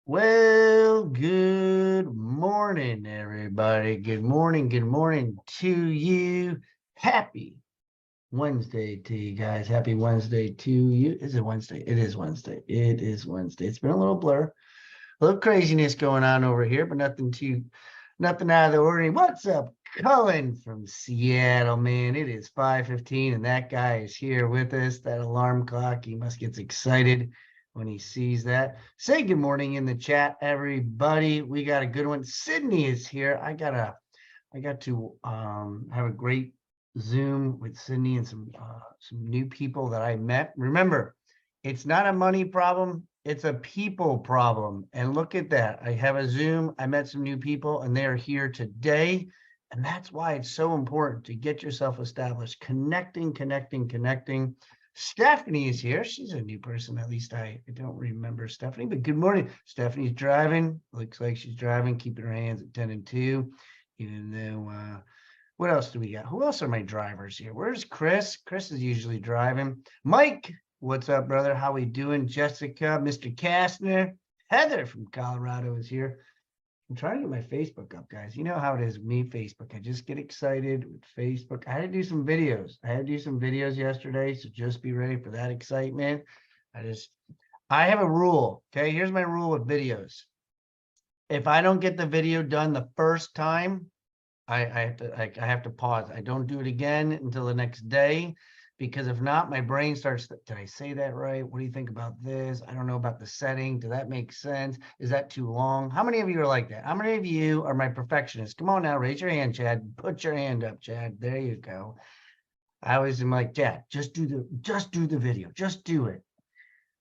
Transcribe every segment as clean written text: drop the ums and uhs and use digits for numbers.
Well, good morning, everybody. Good morning to you. Happy Wednesday to you guys. Happy Wednesday to you. Is it Wednesday? It is Wednesday. It is Wednesday. It's been a little blur, a little craziness going on over here, but nothing out of the ordinary. What's up, Cullen from Seattle, man? It is 5:15, and that guy is here with us. That alarm clock, he must get excited when he sees that. Say good morning in the chat, everybody. We got a good one. Sydney is here. I got to have a great Zoom with Sydney and some new people that I met. Remember, it's not a money problem. It's a people problem. And look at that. I have a Zoom. I met some new people and they are here today. And that's why it's so important to get yourself established. Connecting. Stephanie is here. She's a new person. At least I don't remember Stephanie, but good morning. Stephanie's driving. Looks like she's driving, keeping her hands at 10 and 2. Even though, what else do we got? Who else are my drivers here? Where's Chris? Chris is usually driving. Mike, what's up, brother? How we doing? Jessica, Mr. Kastner, Heather from Colorado is here. I'm trying to get my Facebook up, guys. You know how it is with me, Facebook. I just get excited with Facebook. I had to do some videos. Yesterday, so just be ready for that excitement. I have a rule, okay? Here's my rule with videos. If I don't get the video done the first time, I have to pause. I don't do it again until the next day, because if not, my brain starts, did I say that right? What do you think about this? I don't know about the setting. Does that make sense? Is that too long? How many of you are like that? How many of you are my perfectionists? Come on now, raise your hand, Chad. Put your hand up, Chad. There you go. I always am like, Chad, just do the video. Just do it.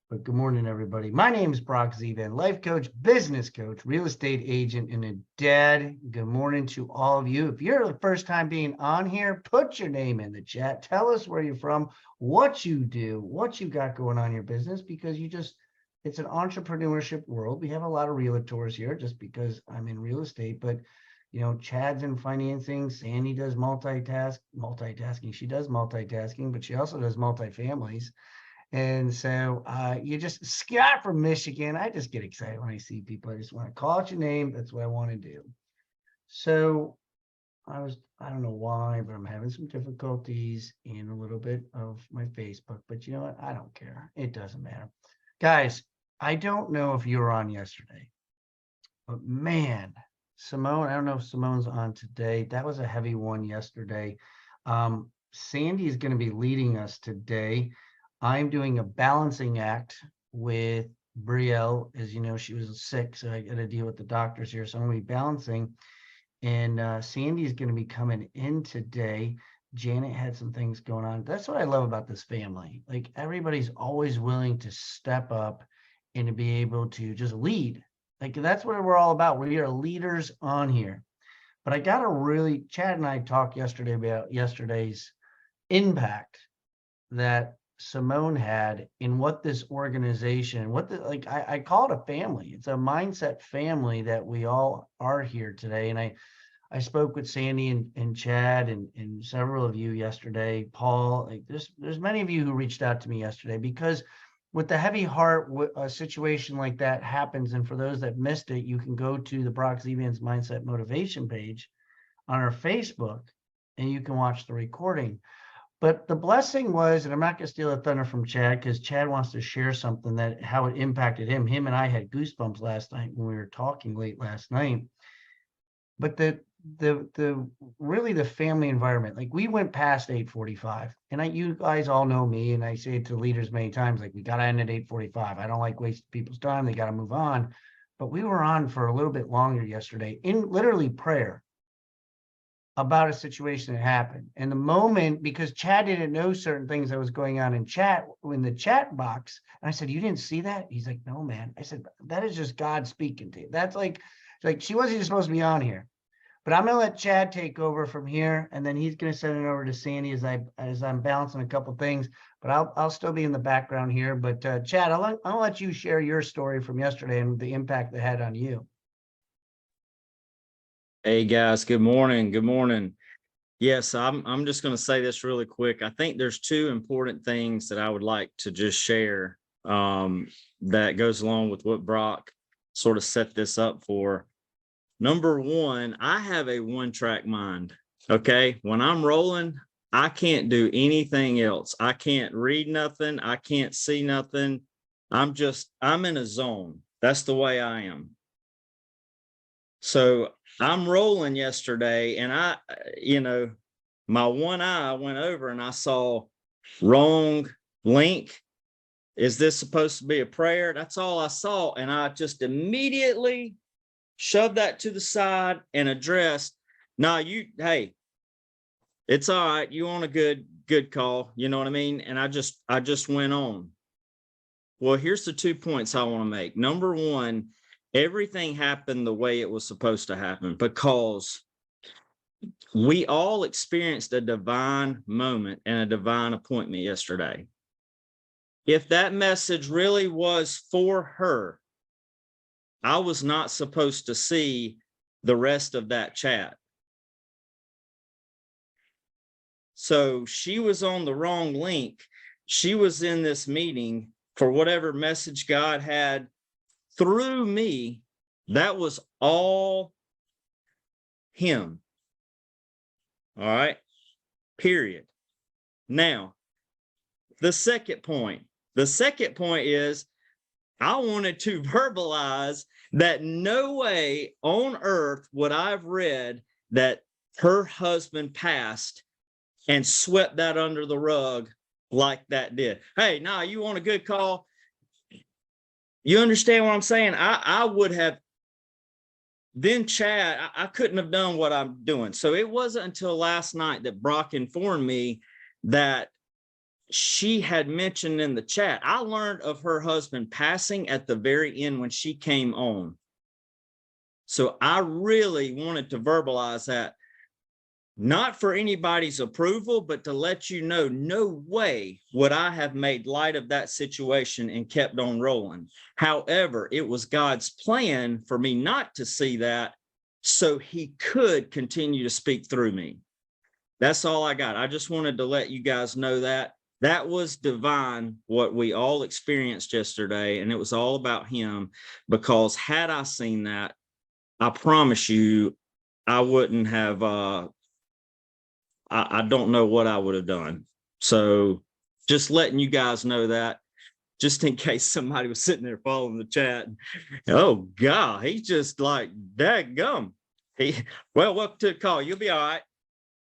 But good morning, everybody. My name is Brock Zevan, life coach, business coach, real estate agent, and a dad. Good morning to all of you. If you're the first time being on here, put your name in the chat. Tell us where you're from, what you do, what you got going on in your business, because it's an entrepreneurship world. We have a lot of realtors here just because I'm in real estate, but Chad's in financing. Sandy does multitasking. She does multitasking, but she also does multifamilies. And so Scott from Michigan, I just get excited when I see people. I just want to call out your name. That's what I want to do. So I don't know why, but I'm having some difficulties in a little bit of my Facebook, but you know what? I don't care. It doesn't matter. Guys, I don't know if you were on yesterday, but man, Simone, I don't know if Simone's on today. That was a heavy one yesterday. Sandy is going to be leading us today. I'm doing a balancing act with Brielle. As you know, she was sick, so I got to deal with the doctors here. So I'm going to be balancing. And Sandy is going to be coming in today. Janet had some things going on. That's what I love about this family. Like, everybody's always willing to step up and to be able to just lead. Like, that's what we're all about. We are leaders on here. But I got to really, Chad and I talked yesterday about yesterday's impact that Simone had in what this organization, I call it a family. It's a mindset family that we all are here today. And I spoke with Sandy and Chad and several of you yesterday. Paul, there's many of you who reached out to me yesterday, because with the heavy heart, a situation like that happens. And for those that missed it, you can go to the Brock Zevan's Mindset Motivation page on our Facebook, and you can watch the recording. But the blessing was, and I'm not going to steal the thunder from Chad, because Chad wants to share something how it impacted him. Him and I had goosebumps last night when we were talking late last night. But really the family environment, like, we went past 8:45, and you guys all know me, and I say it to leaders many times, like, we got to end at 8:45. I don't like wasting people's time. They got to move on. But we were on for a little bit longer yesterday in literally prayer about a situation that happened. And the moment, because Chad didn't know certain things that was going on in the chat box. And I said, you didn't see that? He's like, no, man. I said, that is just God speaking to you. That's like she wasn't even supposed to be on here. But I'm going to let Chad take over from here, and then he's going to send it over to Sandy as I'm balancing a couple things. But I'll still be in the background here. But Chad, I'll let you share your story from yesterday and the impact it had on you. Hey guys, good morning. Good morning. Yes, I'm just going to say this really quick. I think there's two important things that I would like to just share that goes along with what Brock sort of set this up for. Number one, I have a one-track mind. Okay. When I'm rolling, I can't do anything else. I can't read nothing. I can't see nothing. I'm in a zone. That's the way I am. So I'm rolling yesterday, and my one eye went over and I saw wrong link. Is this supposed to be a prayer? That's all I saw. And I just immediately shoved that to the side and addressed, hey, it's all right. You on a good call. You know what I mean? And I just went on. Well, here's the 2 points I want to make. Number one, everything happened the way it was supposed to happen, because we all experienced a divine moment and a divine appointment yesterday. If that message really was for her, I was not supposed to see the rest of that chat. So she was on the wrong link. She was in this meeting for whatever message God had through me. That was all him. All right. Period. Now, the second point is, I wanted to verbalize that no way on earth would I have read that her husband passed and swept that under the rug like that did. Hey, you want a good call? You understand what I'm saying? I would have then Chad, I couldn't have done what I'm doing. So it wasn't until last night that Brock informed me that she had mentioned in the chat. I learned of her husband passing at the very end when she came on. So I really wanted to verbalize that, not for anybody's approval, but to let you know, no way would I have made light of that situation and kept on rolling. However, it was God's plan for me not to see that, so he could continue to speak through me. That's all I got. I just wanted to let you guys know that. That was divine, what we all experienced yesterday, and it was all about him, because had I seen that, I promise you, I wouldn't have, I don't know what I would have done. So just letting you guys know that, just in case somebody was sitting there following the chat. Oh God, he's just like, dadgum. Welcome to the call. You'll be all right.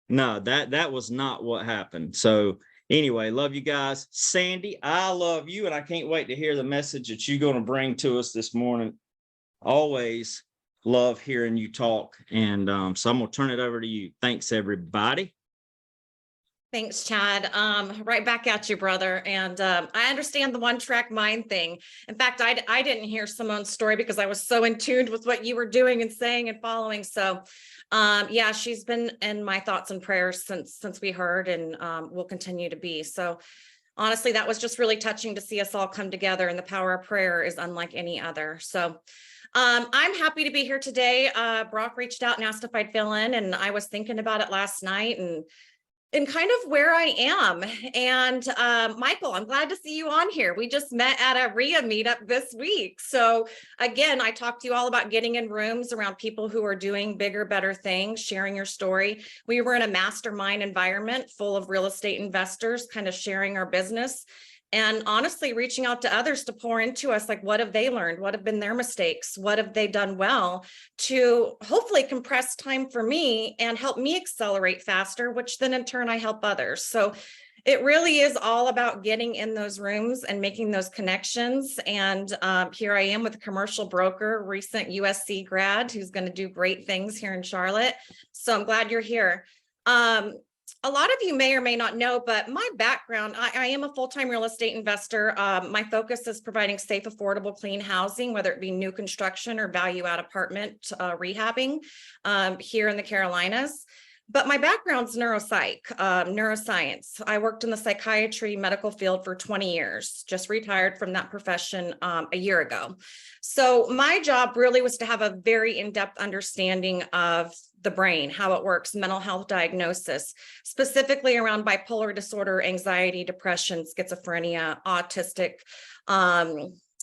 No, that was not what happened. So anyway, love you guys. Sandy, I love you, and I can't wait to hear the message that you're going to bring to us this morning. Always love hearing you talk. And so I'm going to turn it over to you. Thanks, everybody. Thanks, Chad. Right back at you, brother. And I understand the one-track mind thing. In fact, I didn't hear Simone's story because I was so in tune with what you were doing and saying and following. So yeah, she's been in my thoughts and prayers since we heard, and will continue to be. So honestly, that was just really touching to see us all come together, and the power of prayer is unlike any other. So I'm happy to be here today. Brock reached out and asked if I'd fill in, and I was thinking about it last night and kind of where I am. And Michael, I'm glad to see you on here. We just met at a RIA meetup this week. So again, I talked to you all about getting in rooms around people who are doing bigger, better things, sharing your story. We were in a mastermind environment full of real estate investors, kind of sharing our business. And honestly, reaching out to others to pour into us, like, what have they learned? What have been their mistakes? What have they done well, to hopefully compress time for me and help me accelerate faster, which then in turn I help others. So it really is all about getting in those rooms and making those connections. And here I am with a commercial broker, recent USC grad, who's going to do great things here in Charlotte. So I'm glad you're here. A lot of you may or may not know, but my background, I am a full-time real estate investor. My focus is providing safe, affordable, clean housing, whether it be new construction or value-add apartment rehabbing here in the Carolinas. But my background's neuroscience. I worked in the psychiatry medical field for 20 years, just retired from that profession a year ago. So my job really was to have a very in-depth understanding of the brain, how it works, mental health diagnosis, specifically around bipolar disorder, anxiety, depression, schizophrenia, autistic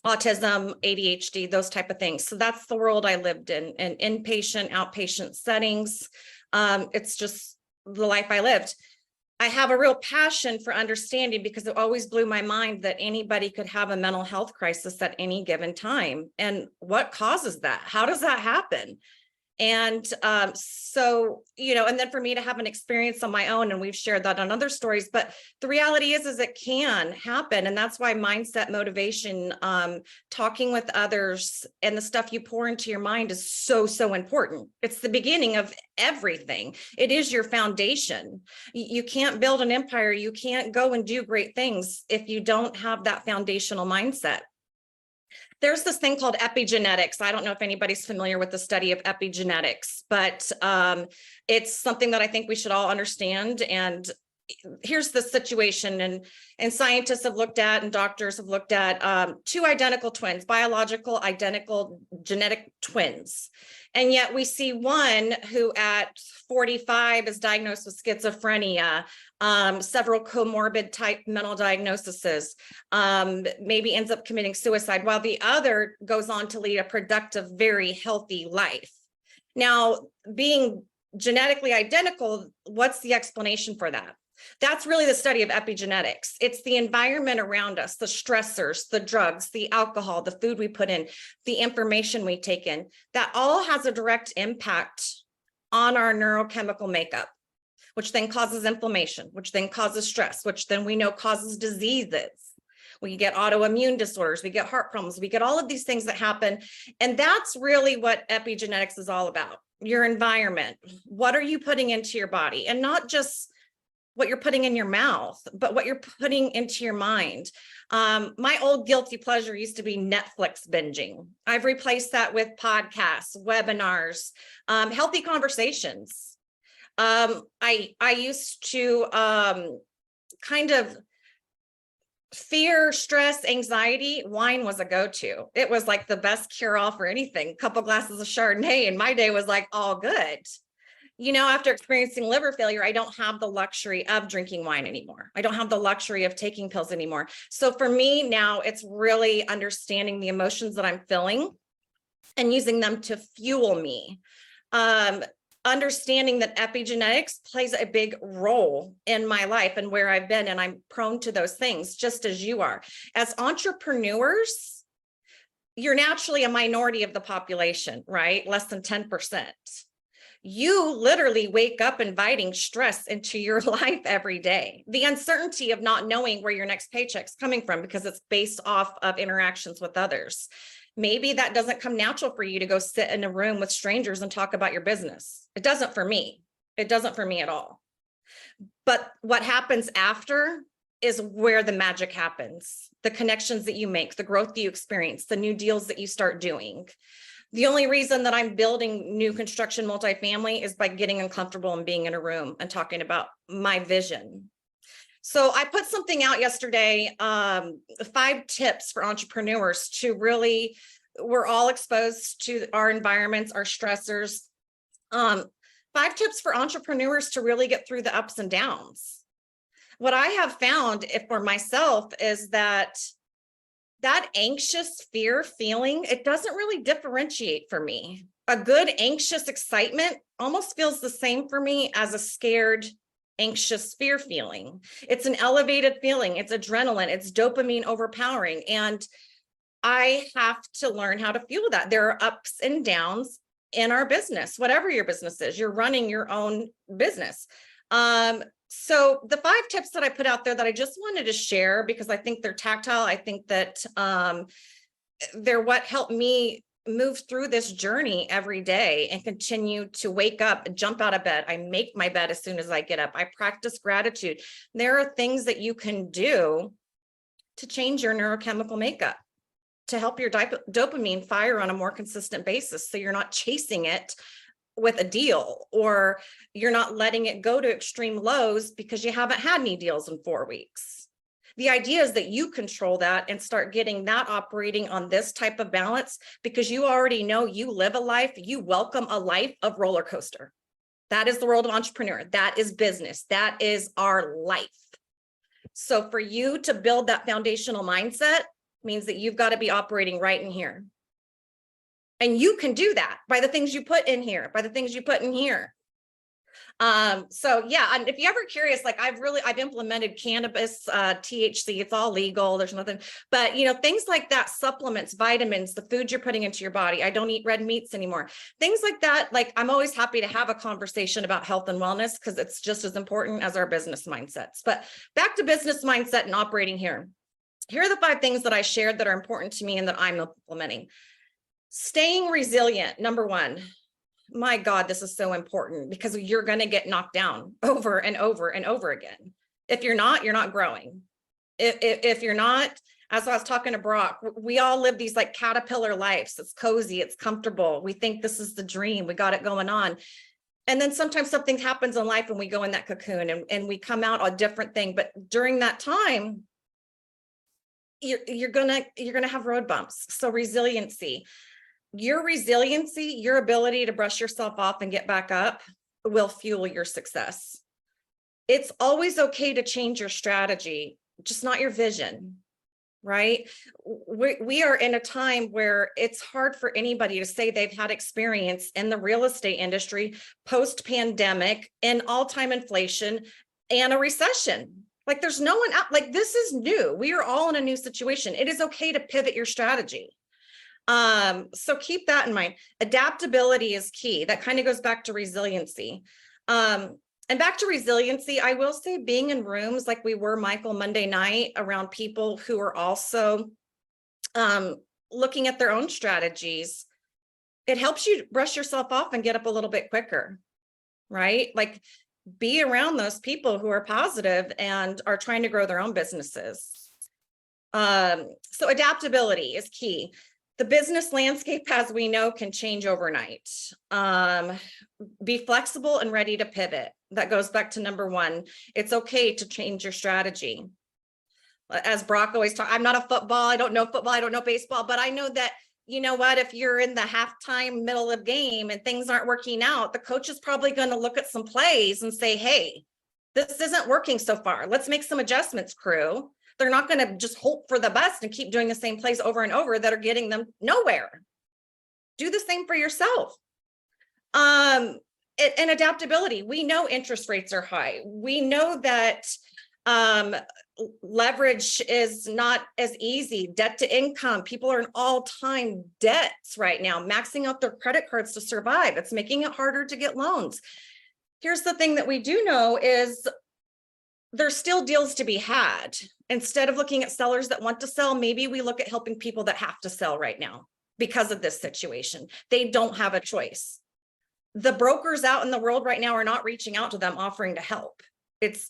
autism, ADHD, those type of things. So that's the world I lived in inpatient, outpatient settings. It's just the life I lived. I have a real passion for understanding, because it always blew my mind that anybody could have a mental health crisis at any given time. And what causes that? How does that happen? And so, and then for me to have an experience on my own, and we've shared that on other stories, but the reality is it can happen. And that's why mindset motivation, talking with others, and the stuff you pour into your mind is so, so important. It's the beginning of everything. It is your foundation. You can't build an empire. You can't go and do great things if you don't have that foundational mindset. There's this thing called epigenetics. I don't know if anybody's familiar with the study of epigenetics, but it's something that I think we should all understand. And here's the situation, and scientists have looked at, and doctors have looked at two identical twins, biological identical genetic twins. And yet we see one who at 45 is diagnosed with schizophrenia, several comorbid type mental diagnoses, maybe ends up committing suicide, while the other goes on to lead a productive, very healthy life. Now, being genetically identical, what's the explanation for that? That's really the study of epigenetics. It's the environment around us, the stressors, the drugs, the alcohol, the food we put in, the information we take in, that all has a direct impact on our neurochemical makeup, which then causes inflammation, which then causes stress, which then we know causes diseases. We get autoimmune disorders, we get heart problems, we get all of these things that happen. And that's really what epigenetics is all about. Your environment. What are you putting into your body? And not just what you're putting in your mouth, but what you're putting into your mind. My old guilty pleasure used to be Netflix binging. I've replaced that with podcasts, webinars, healthy conversations. I used to kind of fear, stress, anxiety. Wine was a go-to. It was like the best cure-all for anything. A couple glasses of Chardonnay, and my day was like all good. After experiencing liver failure, I don't have the luxury of drinking wine anymore. I don't have the luxury of taking pills anymore. So for me now, it's really understanding the emotions that I'm feeling and using them to fuel me. Understanding that epigenetics plays a big role in my life and where I've been, and I'm prone to those things, just as you are. As entrepreneurs, you're naturally a minority of the population, right? Less than 10%. You literally wake up inviting stress into your life every day. The uncertainty of not knowing where your next paycheck's coming from because it's based off of interactions with others. Maybe that doesn't come natural for you to go sit in a room with strangers and talk about your business. It doesn't for me. It doesn't for me at all. But what happens after is where the magic happens. The connections that you make, the growth that you experience, the new deals that you start doing. The only reason that I'm building new construction multifamily is by getting uncomfortable and being in a room and talking about my vision. So I put something out yesterday, 5 tips for entrepreneurs to really, we're all exposed to our environments, our stressors. 5 tips for entrepreneurs to really get through the ups and downs. What I have found for myself is that anxious fear feeling, it doesn't really differentiate for me. A good anxious excitement almost feels the same for me as a scared, anxious fear feeling. It's an elevated feeling. It's adrenaline. It's dopamine overpowering. And I have to learn how to fuel that. There are ups and downs in our business, whatever your business is. You're running your own business. So the 5 tips that I put out there that I just wanted to share because I think they're tactile. I think that they're what helped me move through this journey every day and continue to wake up and jump out of bed. I make my bed as soon as I get up. I practice gratitude. There are things that you can do to change your neurochemical makeup, to help your dopamine fire on a more consistent basis. So you're not chasing it with a deal, or you're not letting it go to extreme lows because you haven't had any deals in 4 weeks. The idea is that you control that and start getting that operating on this type of balance, because you already know you live a life, you welcome a life of roller coaster. That is the world of entrepreneur. That is business. That is our life. So for you to build that foundational mindset, means that you've got to be operating right in here. And you can do that by the things you put in here, by the things you put in here. So yeah, and if you're ever curious, like I've implemented cannabis, THC, it's all legal. There's nothing, but things like that, supplements, vitamins, the food you're putting into your body. I don't eat red meats anymore. Things like that. Like, I'm always happy to have a conversation about health and wellness because it's just as important as our business mindsets. But back to business mindset and operating here. Here are the 5 things that I shared that are important to me and that I'm implementing. Staying resilient, number 1. My God, this is so important because you're going to get knocked down over and over and over again. If you're not growing. If you're not, as I was talking to Brock, we all live these like caterpillar lives. It's cozy, it's comfortable. We think this is the dream. We got it going on. And then sometimes something happens in life and we go in that cocoon and we come out a different thing. But during that time, you're gonna have road bumps. So resiliency. Your resiliency, your ability to brush yourself off and get back up will fuel your success. It's always okay to change your strategy, just not your vision, right? We are in a time where it's hard for anybody to say they've had experience in the real estate industry, post-pandemic, and all-time inflation and a recession. Like, there's no one out, like, this is new. We are all in a new situation. It is okay to pivot your strategy. So keep that in mind. Adaptability is key. That kind of goes back to resiliency. And back to resiliency, I will say being in rooms like we were, Michael, Monday night around people who are also looking at their own strategies, it helps you brush yourself off and get up a little bit quicker, right? Like, be around those people who are positive and are trying to grow their own businesses. So adaptability is key. The business landscape, as we know, can change overnight. Be flexible and ready to pivot. That goes back to number 1. It's okay to change your strategy. As Brock always talks, I'm not a football. I don't know football. I don't know baseball, but I know that, you know what, if you're in the halftime middle of game and things aren't working out, the coach is probably going to look at some plays and say, hey, this isn't working so far. Let's make some adjustments, crew. They're not going to just hope for the best and keep doing the same plays over and over that are getting them nowhere. Do the same for yourself. And adaptability. We know interest rates are high. We know that leverage is not as easy. Debt to income. People are in all-time debts right now, maxing out their credit cards to survive. It's making it harder to get loans. Here's the thing that we do know is there's still deals to be had. Instead of looking at sellers that want to sell, maybe we look at helping people that have to sell right now because of this situation. They don't have a choice. The brokers out in the world right now are not reaching out to them, offering to help. It's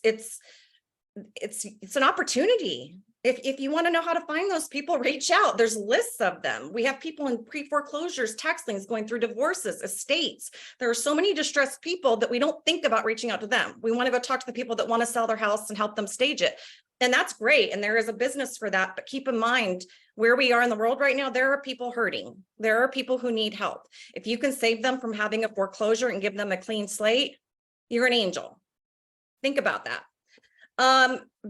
an opportunity. If you want to know how to find those people, reach out. There's lists of them. We have people in pre-foreclosures, tax liens, going through divorces, estates. There are so many distressed people that we don't think about reaching out to them. We want to go talk to the people that want to sell their house and help them stage it. And that's great. And there is a business for that. But keep in mind where we are in the world right now, there are people hurting. There are people who need help. If you can save them from having a foreclosure and give them a clean slate, you're an angel. Think about that.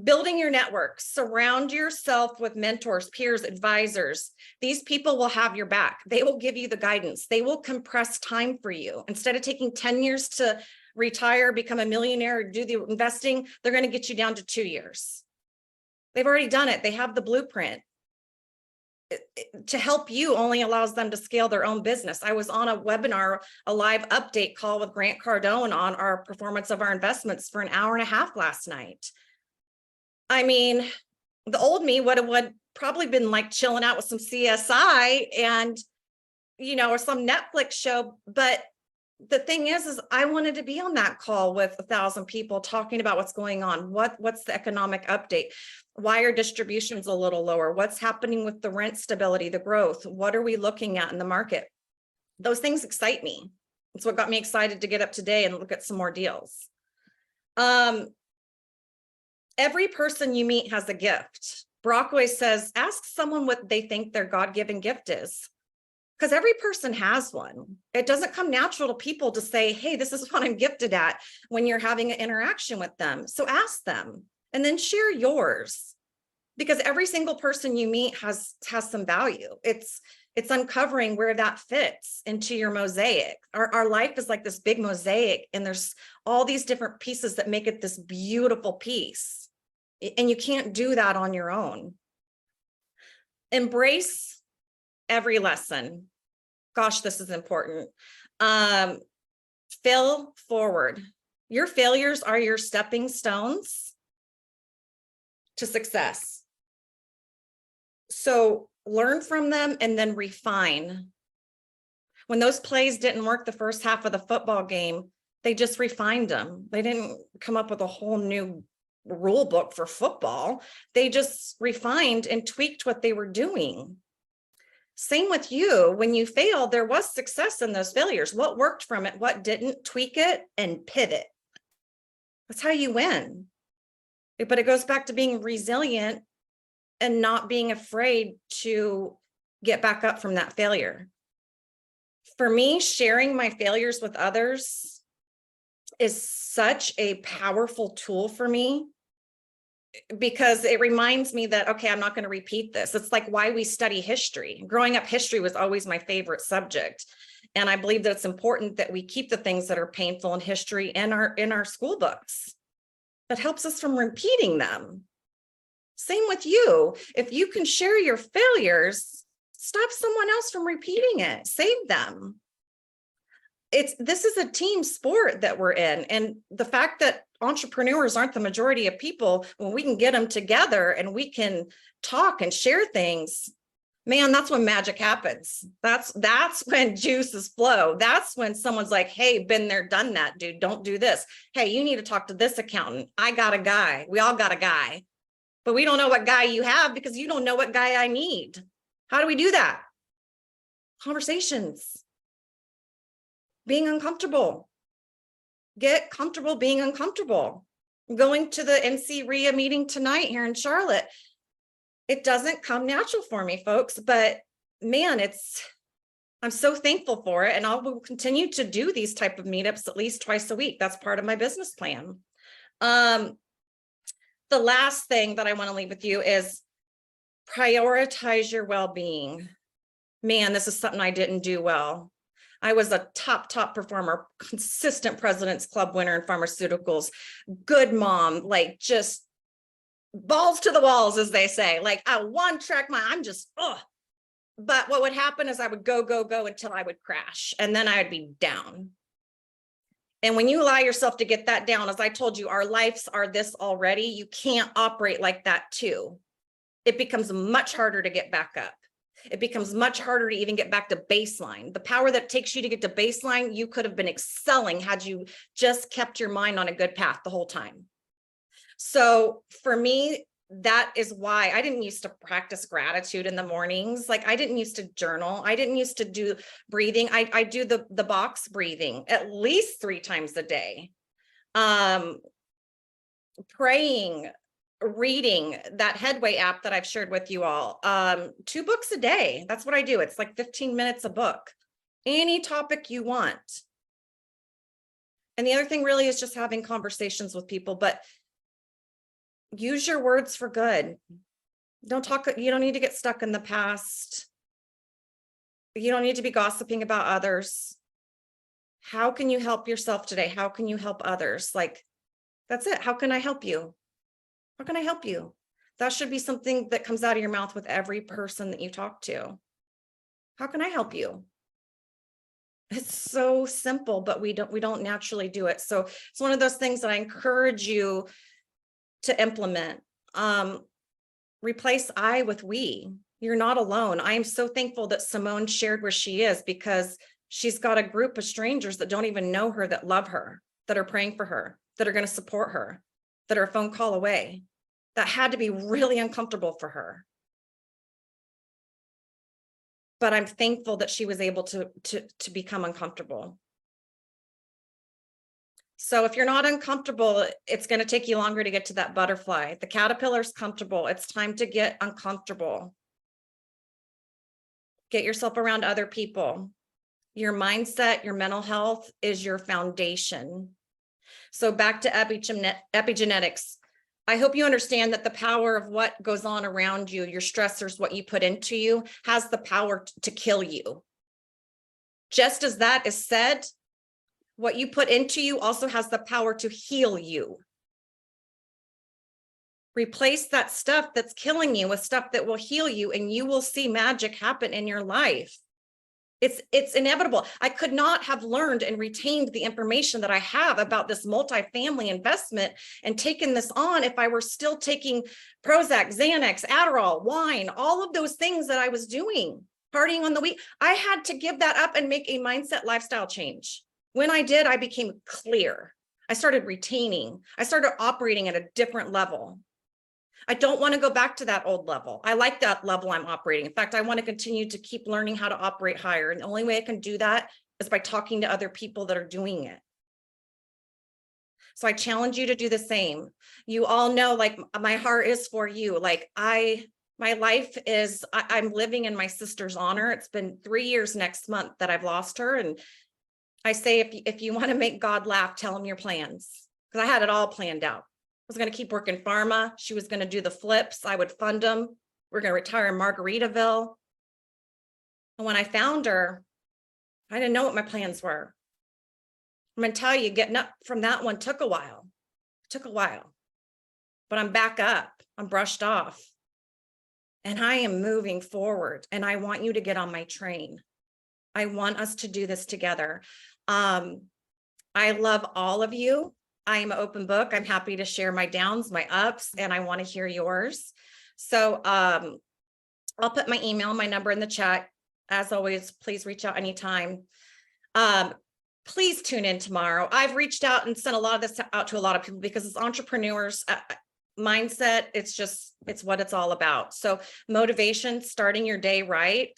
Building your network, surround yourself with mentors, peers, advisors. These people will have your back. They will give you the guidance. They will compress time for you. Instead of taking 10 years to retire, become a millionaire, do the investing, they're going to get you down to 2 years. They've already done it. They have the blueprint. To help you only allows them to scale their own business. I was on a webinar, a live update call with Grant Cardone on our performance of our investments for an hour and a half last night. I mean, the old me would probably been like chilling out with some CSI and, or some Netflix show. But the thing is I wanted to be on that call with 1,000 people talking about what's going on. What's the economic update? Why are distributions a little lower? What's happening with the rent stability, the growth? What are we looking at in the market? Those things excite me. It's what got me excited to get up today and look at some more deals. Every person you meet has a gift. Brock always says, ask someone what they think their God-given gift is. Because every person has one. It doesn't come natural to people to say, hey, this is what I'm gifted at when you're having an interaction with them. So ask them and then share yours. because every single person you meet has some value. It's uncovering where that fits into your mosaic. Our life is like this big mosaic, and there's all these different pieces that make it this beautiful piece. And you can't do that on your own. Embrace every lesson. Gosh, this is important. Fail forward. Your failures are your stepping stones to success. So learn from them and then refine. When those plays didn't work the first half of the football game, they just refined them. They didn't come up with a whole new rule book for football. They just refined and tweaked what they were doing. Same with you. When you failed, there was success in those failures. What worked from it, what didn't, tweak it and pivot. That's how you win. But it goes back to being resilient and not being afraid to get back up from that failure. For me, sharing my failures with others is such a powerful tool for me, because it reminds me that, okay, I'm not going to repeat this. It's like why we study history. Growing up, history was always my favorite subject. And I believe that it's important that we keep the things that are painful in history in our school books. That helps us from repeating them. Same with you. If you can share your failures, stop someone else from repeating it. Save them. This is a team sport that we're in. And the fact that entrepreneurs aren't the majority of people, when we can get them together and we can talk and share things, man, that's when magic happens. That's when juices flow. That's when someone's like, hey, been there, done that, dude, don't do this. Hey, you need to talk to this accountant. I got a guy. We all got a guy. But we don't know what guy you have because you don't know what guy I need. How do we do that? Conversations. Being uncomfortable. Get comfortable being uncomfortable. I'm going to the NC RIA meeting tonight here in Charlotte. It doesn't come natural for me, folks, but man, I'm so thankful for it. And I will continue to do these type of meetups at least twice a week. That's part of my business plan. The last thing that I want to leave with you is prioritize your well-being. Man, this is something I didn't do well. I was a top performer, consistent President's Club winner in pharmaceuticals, good mom, like just balls to the walls, as they say, like a one-track mind. I'm just, But what would happen is I would go until I would crash, and then I would be down. And when you allow yourself to get that down, as I told you, our lives are this already. You can't operate like that too. It becomes much harder to get back up. It becomes much harder to even get back to baseline. The power that takes you to get to baseline, you could have been excelling had you just kept your mind on a good path the whole time. So for me, that is why I didn't used to practice gratitude in the mornings. Like I didn't used to journal. I didn't used to do breathing. I do the box breathing at least 3 times a day. Praying, reading that Headway app that I've shared with you all, 2 books a day. That's what I do. It's like 15 minutes a book, any topic you want. And the other thing really is just having conversations with people, but use your words for good. Don't talk. You don't need to get stuck in the past. You don't need to be gossiping about others. How can you help yourself today? How can you help others? Like, that's it. How can I help you? How can I help you? That should be something that comes out of your mouth with every person that you talk to. How can I help you? It's so simple, but we don't naturally do it. So it's one of those things that I encourage you to implement. Replace I with we. You're not alone. I am so thankful that Simone shared where she is, because she's got a group of strangers that don't even know her, that love her, that are praying for her, that are going to support her, that are a phone call away. That had to be really uncomfortable for her. But I'm thankful that she was able to become uncomfortable. So if you're not uncomfortable, it's going to take you longer to get to that butterfly. The caterpillar's comfortable. It's time to get uncomfortable. Get yourself around other people. Your mindset, your mental health is your foundation. So back to epigenetics. I hope you understand that the power of what goes on around you, your stressors, what you put into you, has the power to kill you. Just as that is said, what you put into you also has the power to heal you. Replace that stuff that's killing you with stuff that will heal you, and you will see magic happen in your life. It's inevitable. I could not have learned and retained the information that I have about this multifamily investment and taken this on if I were still taking Prozac, Xanax, Adderall, wine, all of those things that I was doing, partying on the week. I had to give that up and make a mindset lifestyle change. When I did, I became clear. I started retaining. I started operating at a different level. I don't want to go back to that old level. I like that level I'm operating. In fact, I want to continue to keep learning how to operate higher. And the only way I can do that is by talking to other people that are doing it. So I challenge you to do the same. You all know, like, my heart is for you. Like, my life is, I'm living in my sister's honor. It's been 3 years next month that I've lost her. And I say, if you want to make God laugh, tell him your plans. Because I had it all planned out. I was going to keep working pharma. She was going to do the flips. I would fund them. We're going to retire in Margaritaville. And when I found her, I didn't know what my plans were. I'm going to tell you, getting up from that one took a while. It took a while. But I'm back up. I'm brushed off. And I am moving forward. And I want you to get on my train. I want us to do this together. I love all of you. I am an open book. I'm happy to share my downs, my ups, and I want to hear yours. So I'll put my email, my number in the chat. As always, please reach out anytime. Please tune in tomorrow. I've reached out and sent a lot of this out to a lot of people because as entrepreneurs, mindset, it's what it's all about. So motivation, starting your day right.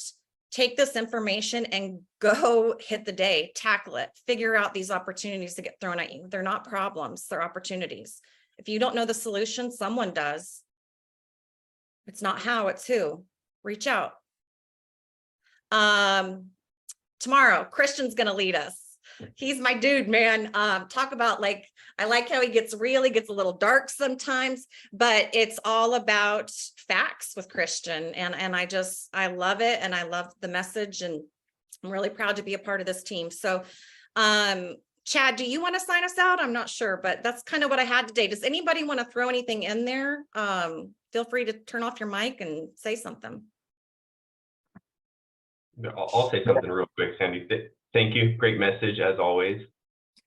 Take this information and go hit the day, tackle it, figure out these opportunities that get thrown at you. They're not problems, they're opportunities. If you don't know the solution, someone does. It's not how, it's who. Reach out. Tomorrow, Christian's going to lead us. He's my dude, man. Talk about, like, I like how he gets a little dark sometimes, but it's all about facts with Christian. And I love it. And I love the message, and I'm really proud to be a part of this team. So, Chad, do you want to sign us out? I'm not sure, but that's kind of what I had today. Does anybody want to throw anything in there? Feel free to turn off your mic and say something. I'll say something real quick, Sandy. Thank you. Great message as always.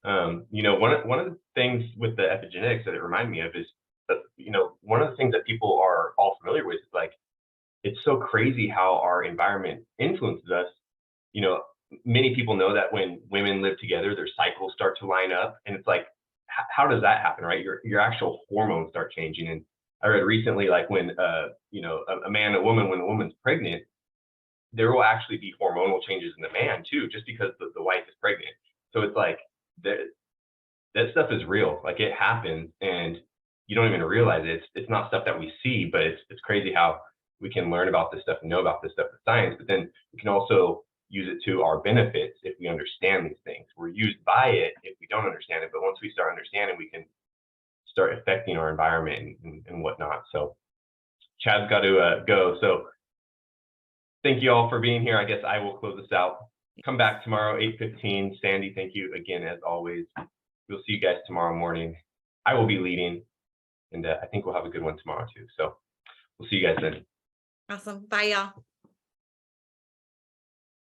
One of the things with the epigenetics that it reminded me of is that, one of the things that people are all familiar with is, like, it's so crazy how our environment influences us. Many people know that when women live together, their cycles start to line up, and it's like, how does that happen, right? Your actual hormones start changing. And I read recently, like, when a man, a woman, when a woman's pregnant, there will actually be hormonal changes in the man too, just because the wife is pregnant. So it's like that stuff is real. Like, it happens, and you don't even realize it. It's not stuff that we see, but it's crazy how we can learn about this stuff and know about this stuff with science, but then we can also use it to our benefits if we understand these things. We're used by it if we don't understand it, but once we start understanding, we can start affecting our environment and whatnot. So Chad's got to go. So thank you all for being here. I guess I will close this out. Come back tomorrow, 8:15. Sandy, thank you again, as always. We'll see you guys tomorrow morning. I will be leading, and I think we'll have a good one tomorrow too. So we'll see you guys then. Awesome. Bye, y'all.